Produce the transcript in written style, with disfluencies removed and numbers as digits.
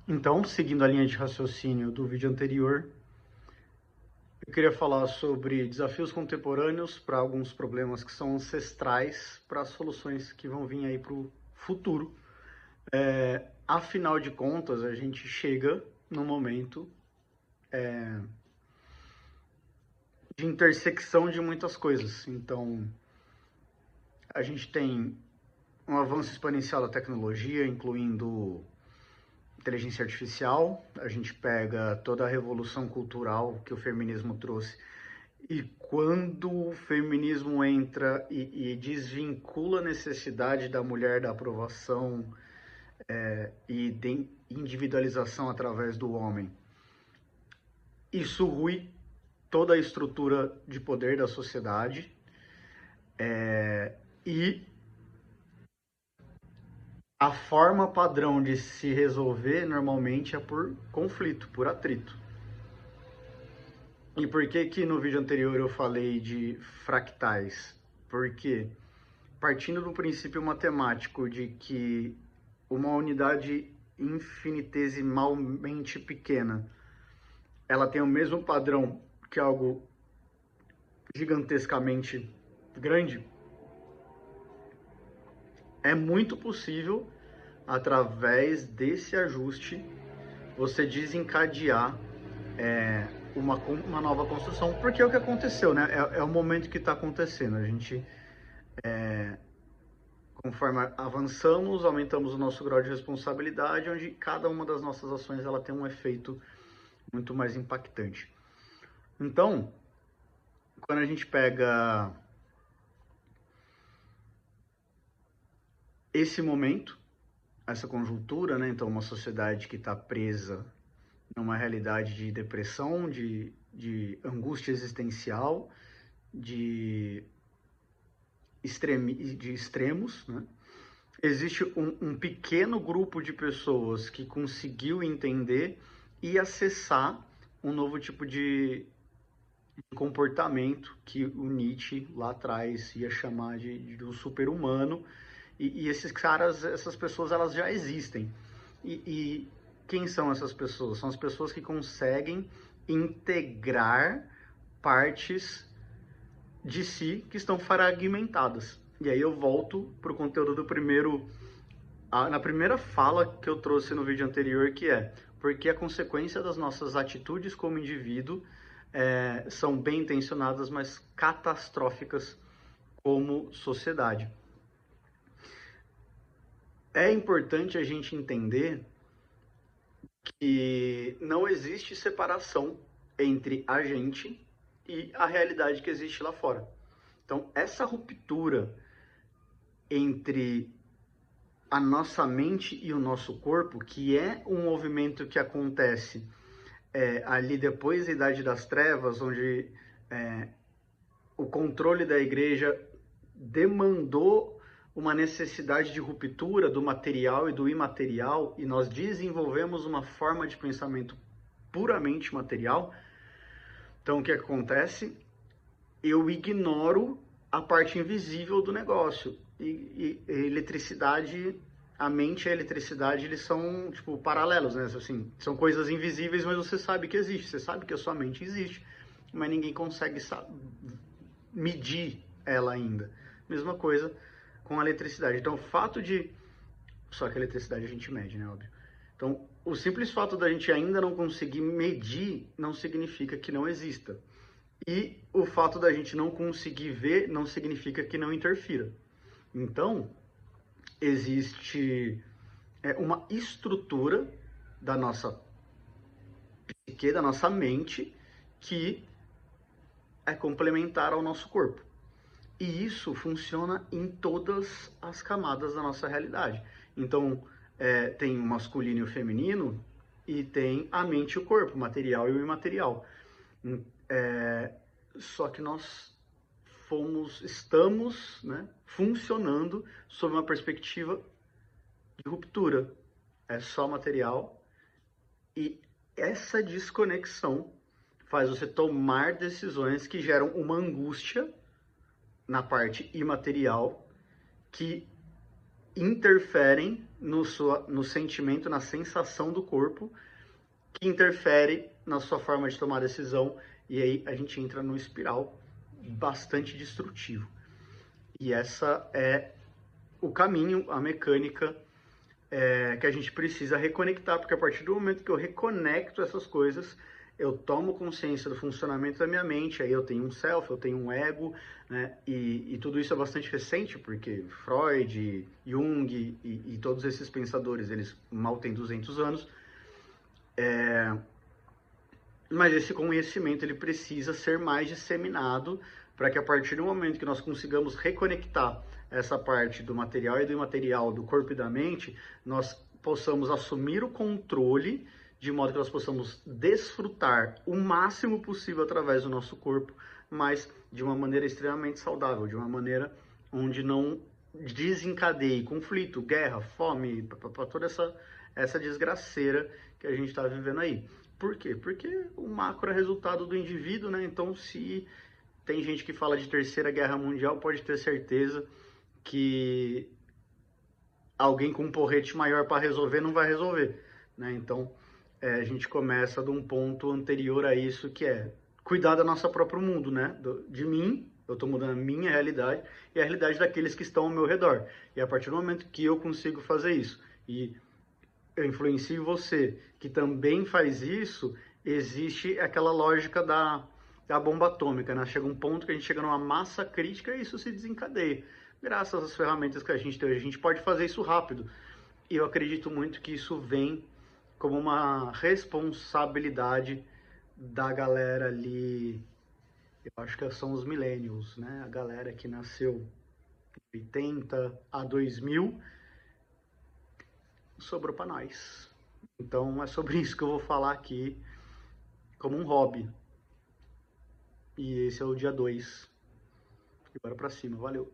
Então, seguindo a linha de raciocínio do vídeo anterior, eu queria falar sobre desafios contemporâneos para alguns problemas que são ancestrais para as soluções que vão vir aí para o futuro. Afinal de contas, a gente chega num momento de intersecção de muitas coisas. Então, a gente tem um avanço exponencial da tecnologia, incluindo inteligência artificial. A gente pega toda a revolução cultural que o feminismo trouxe. E quando o feminismo entra e desvincula a necessidade da mulher da aprovação e de individualização através do homem, isso rui toda a estrutura de poder da sociedade e a forma padrão de se resolver normalmente é por conflito, por atrito. E por que que no vídeo anterior eu falei de fractais? Porque partindo do princípio matemático de que uma unidade infinitesimalmente pequena, ela tem o mesmo padrão que algo gigantescamente grande, é muito possível, através desse ajuste, você desencadear uma nova construção, porque é o que aconteceu, né? É o momento que está acontecendo. A gente, conforme avançamos, aumentamos o nosso grau de responsabilidade, onde cada uma das nossas ações ela tem um efeito muito mais impactante. Então, quando a gente pega esse momento, essa conjuntura, né? Então, uma sociedade que está presa numa realidade de depressão, de angústia existencial, de extremos, né? Existe um pequeno grupo de pessoas que conseguiu entender e acessar um novo tipo de comportamento que o Nietzsche lá atrás ia chamar de um super-humano. E esses caras, essas pessoas, elas já existem. E quem são essas pessoas? São as pessoas que conseguem integrar partes de si que estão fragmentadas. E aí eu volto para o conteúdo do primeiro, na primeira fala que eu trouxe no vídeo anterior, que é porque a consequência das nossas atitudes como indivíduo são bem intencionadas, mas catastróficas como sociedade. É importante a gente entender que não existe separação entre a gente e a realidade que existe lá fora. Então, essa ruptura entre a nossa mente e o nosso corpo, que é um movimento que acontece ali depois da Idade das Trevas, onde o controle da igreja demandou uma necessidade de ruptura do material e do imaterial, e nós desenvolvemos uma forma de pensamento puramente material. Então, o que acontece? Eu ignoro a parte invisível do negócio. E eletricidade, a mente e a eletricidade, eles são, tipo, paralelos, né? Assim, são coisas invisíveis, mas você sabe que existe. Você sabe que a sua mente existe, mas ninguém consegue medir ela ainda. Mesma coisa com a eletricidade. Então, o fato de... Só que a eletricidade a gente mede, né? Óbvio. Então, o simples fato da gente ainda não conseguir medir não significa que não exista. E o fato da gente não conseguir ver não significa que não interfira. Então, existe uma estrutura da nossa psique, da nossa mente, que é complementar ao nosso corpo. E isso funciona em todas as camadas da nossa realidade. Então, tem o masculino e o feminino, e tem a mente e o corpo, o material e o imaterial. Só que nós estamos, né, funcionando sob uma perspectiva de ruptura. É só material, e essa desconexão faz você tomar decisões que geram uma angústia na parte imaterial, que interferem no sentimento, na sensação do corpo, que interfere na sua forma de tomar decisão, e aí a gente entra num espiral bastante destrutivo. E essa é o caminho, a mecânica que a gente precisa reconectar, porque a partir do momento que eu reconecto essas coisas, eu tomo consciência do funcionamento da minha mente, aí eu tenho um self, eu tenho um ego, né? E tudo isso é bastante recente, porque Freud, Jung e todos esses pensadores, eles mal têm 200 anos, mas esse conhecimento ele precisa ser mais disseminado para que a partir do momento que nós consigamos reconectar essa parte do material e do imaterial, do corpo e da mente, nós possamos assumir o controle de modo que nós possamos desfrutar o máximo possível através do nosso corpo, mas de uma maneira extremamente saudável, de uma maneira onde não desencadeie conflito, guerra, fome, para toda essa desgraceira que a gente está vivendo aí. Por quê? Porque o macro é resultado do indivíduo, né? Então, se tem gente que fala de Terceira Guerra Mundial, pode ter certeza que alguém com um porrete maior para resolver não vai resolver, né? Então, a gente começa de um ponto anterior a isso, que é cuidar do nosso próprio mundo, né? De mim, eu estou mudando a minha realidade e a realidade daqueles que estão ao meu redor. E a partir do momento que eu consigo fazer isso e eu influencio você, que também faz isso, existe aquela lógica da bomba atômica, né? Chega um ponto que a gente chega numa massa crítica e isso se desencadeia. Graças às ferramentas que a gente tem hoje, a gente pode fazer isso rápido. E eu acredito muito que isso vem como uma responsabilidade da galera ali, eu acho que são os millennials, né? A galera que nasceu de 80 a 2000, sobrou para nós. Então é sobre isso que eu vou falar aqui como um hobby. E esse é o dia 2. E bora pra cima. Valeu.